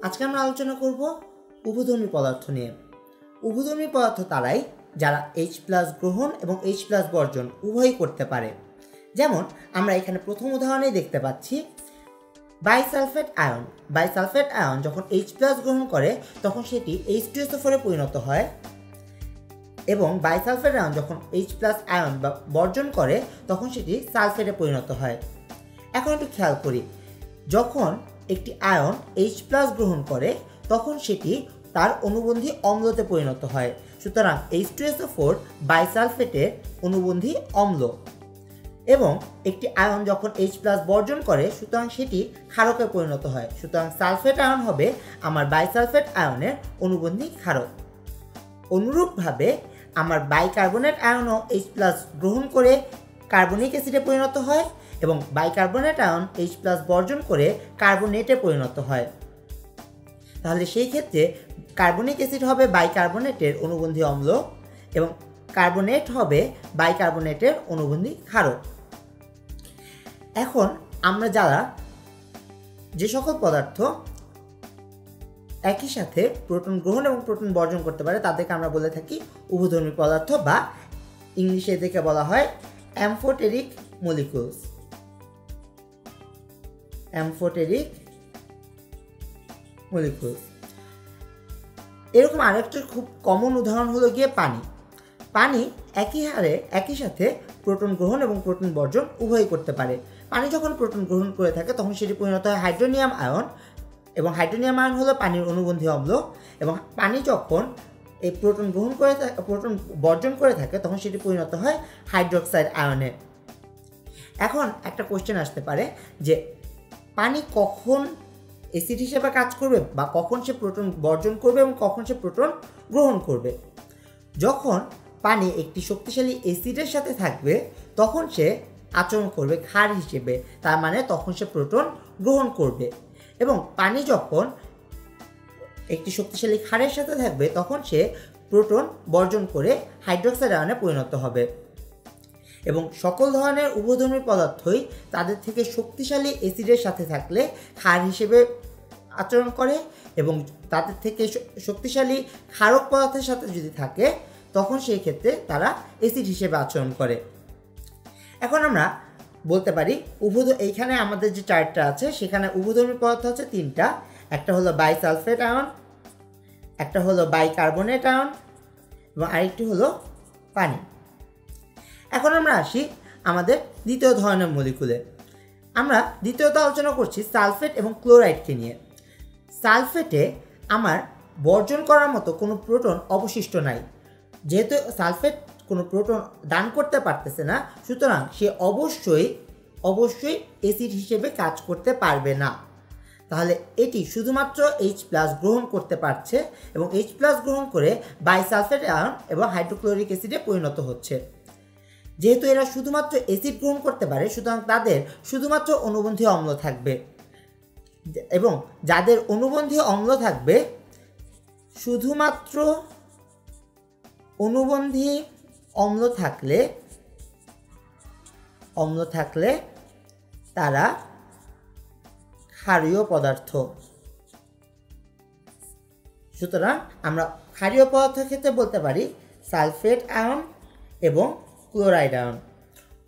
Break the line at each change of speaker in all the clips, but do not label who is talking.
আজকে আমরা আলোচনা করব উভধর্মী পদার্থ নিয়ে। উভধর্মী পদার্থ তারাই যারা H+ গ্রহণ এবং H+ বর্জন উভয়ই করতে পারে। যেমন আমরা এখানে প্রথম উদাহরণেই দেখতে পাচ্ছি বাইসালফেট আয়ন। বাইসালফেট আয়ন যখন H+ গ্রহণ করে তখন সেটি H2SO4 এ পরিণত হয় এবং বাইসালফেট আয়ন যখন H+ আয়ন বা বর্জন করে তখন সেটি সালফেটে পরিণত হয়। এখন একটু খেয়াল করি, যখন একটি আয়ন H+ গ্রহণ করে তখন সেটি তার অনুবন্ধী অম্লতে পরিণত হয়। সুতরাং H2SO4 বাইসালফেটের অনুবন্ধী অম্ল। এবং একটি আয়ন যখন H+ বর্জন করে সুতরাং সেটি ক্ষারকে পরিণত হয়। সুতরাং সালফেট আয়ন হবে আমার বাইসালফেট আয়নের অনুবন্ধী ক্ষারক। অনুরূপভাবে আমার বাইকার্বনেট আয়নও H+ গ্রহণ করে কার্বনিক অ্যাসিডে পরিণত হয় এবং বাইকার্বনেট আয়ন H+ বর্জন করে কার্বনেটে পরিণত হয়। তাহলে সেই ক্ষেত্রে কার্বনিক অ্যাসিড হবে বাইকার্বনেটের অনুবন্ধী অম্ল এবং কার্বনেট হবে বাইকার্বনেটের অনুবন্ধী ক্ষারক। এখন আমরা যারা যে সকল পদার্থ একই সাথে প্রোটন গ্রহণ এবং প্রোটন বর্জন করতে পারে তাদেরকে আমরা বলে থাকি উভধর্মী পদার্থ, বা ইংলিশে এদেরকে বলা হয় অ্যামফোটেরিক মলিকিউলস। অ্যামফোটেরিক মলিকিউলস। এরকম আরেকটা খুব কমন উদাহরণ হলো গিয়ে পানি। পানি একই হারে একই সাথে প্রোটন গ্রহণ এবং প্রোটন বর্জন উভয়ই করতে পারে। পানি যখন প্রোটন গ্রহণ করে থাকে তখন সেটি পরিণত হয় হাইড্রোনিয়াম আয়ন এবং হাইড্রোনিয়াম আয়ন হলো পানির অনুবন্ধী অম্ল। এবং পানি যখন এই প্রোটন গ্রহণ করে প্রোটন বর্জন করে থাকে তখন সেটি পরিণত হয় হাইড্রোক্সাইড আয়নে। এখন একটা কোশ্চেন আসতে পারে যে পানি কখন অ্যাসিড হিসেবে কাজ করবে বা কখন সে প্রোটন বর্জন করবে এবং কখন সে প্রোটন গ্রহণ করবে। যখন পানি একটি শক্তিশালী অ্যাসিডের সাথে থাকবে তখন সে আচরণ করবে ক্ষার হিসেবে, তার মানে তখন সে প্রোটন গ্রহণ করবে। এবং পানি যখন একটি শক্তিশালী ক্ষারের সাথে থাকবে তখন সে প্রোটন বর্জন করে হাইড্রোক্সাইড আয়নে পরিণত হবে। এবং সকল ধরনের উভধর্মী পদার্থই তাদের থেকে শক্তিশালী অ্যাসিডের সাথে থাকলে ক্ষার হিসেবে আচরণ করে এবং তাদের থেকে শক্তিশালী ক্ষারক পদার্থের সাথে যদি থাকে তখন সেই ক্ষেত্রে তারা অ্যাসিড হিসেবে আচরণ করে। এখন আমরা বলতে পারি এইখানে আমাদের যে চার্টটা আছে সেখানে উভধর্মী পদার্থ আছে তিনটা। একটা হলো বাইসালফেট আয়ন, একটা হলো বাইকার্বনেট আয়ন এবং আরেকটি হলো পানি। এখন আমরা আসি আমাদের দ্বিতীয় ধরনের মলিকুলে। আমরা দ্বিতীয়ত আলোচনা করছি সালফেট এবং ক্লোরাইডকে নিয়ে। সালফেটে আমার বর্জন করার মতো কোনো প্রোটন অবশিষ্ট নাই। যেহেতু সালফেট কোনো প্রোটন দান করতে পারতেছে না সুতরাং সে অবশ্যই অ্যাসিড হিসেবে কাজ করতে পারবে না। তাহলে এটি শুধুমাত্র H+ গ্রহণ করতে পারছে এবং H+ গ্রহণ করে বাইসালফেট আয়ন এবং হাইড্রোক্লোরিক অ্যাসিডে পরিণত হচ্ছে। যেহেতু এরা শুধুমাত্র অ্যাসিড গ্রহণ করতে পারে সুতরাং তাদের শুধুমাত্র অনুবন্ধী অম্ল থাকবে এবং যাদের অনুবন্ধী অম্ল থাকবে শুধুমাত্র অনুবন্ধী অম্ল থাকলে তারা ক্ষারীয় পদার্থ। সুতরাং আমরা ক্ষারীয় পদার্থের ক্ষেত্রে বলতে পারি সালফেট আয়ন এবং ক্লোরাইড আয়ন।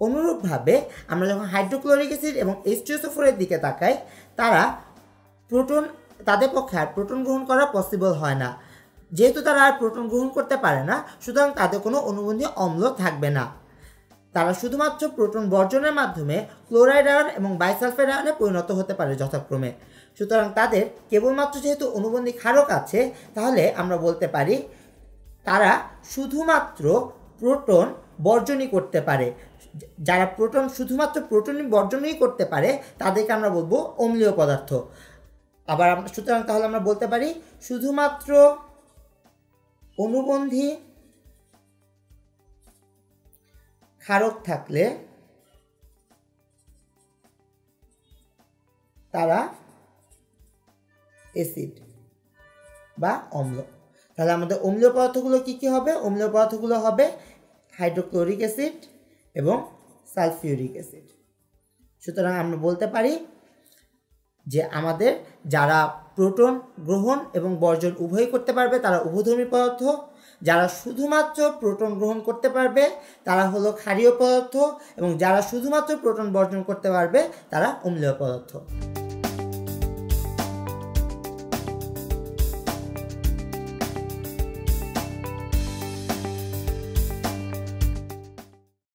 অনুরূপভাবে আমরা যখন হাইড্রোক্লোরিক অ্যাসিড এবং H2SO4 এর দিকে তাকাই তাদের পক্ষে আর প্রোটন গ্রহণ করা পসিবল হয় না। যেহেতু তারা আর প্রোটন গ্রহণ করতে পারে না সুতরাং তাদের কোনো অনুবন্ধী অম্ল থাকবে না। তারা শুধুমাত্র প্রোটন বর্জনের মাধ্যমে ক্লোরাইড আয়ন এবং বাইসালফেট আয়নে পরিণত হতে পারে যথাক্রমে। সুতরাং তাদের কেবলমাত্র যেহেতু অনুবন্ধী ক্ষারক আছে তাহলে আমরা বলতে পারি তারা শুধুমাত্র প্রোটন বর্জনই করতে পারে। যারা শুধুমাত্র প্রোটনই বর্জনই করতে পারে তাদেরকে আমরা বলবো অম্লীয় পদার্থ। আবার সুতরাং তাহলে আমরা বলতে পারি শুধুমাত্র অনুবন্ধী ক্ষারক থাকলে তারা অ্যাসিড বা অম্ল। তাহলে আমাদের অম্লীয় পদার্থগুলো কি হবে? অম্লীয় পদার্থগুলো হবে হাইড্রোক্লোরিক অ্যাসিড এবং সালফিউরিক অ্যাসিড। সুতরাং আমরা বলতে পারি যে আমাদের যারা প্রোটন গ্রহণ এবং বর্জন উভয়ই করতে পারবে তারা উভধর্মী পদার্থ, যারা শুধুমাত্র প্রোটন গ্রহণ করতে পারবে তারা হলো ক্ষারীয় পদার্থ, এবং যারা শুধুমাত্র প্রোটন বর্জন করতে পারবে তারা অম্লীয় পদার্থ।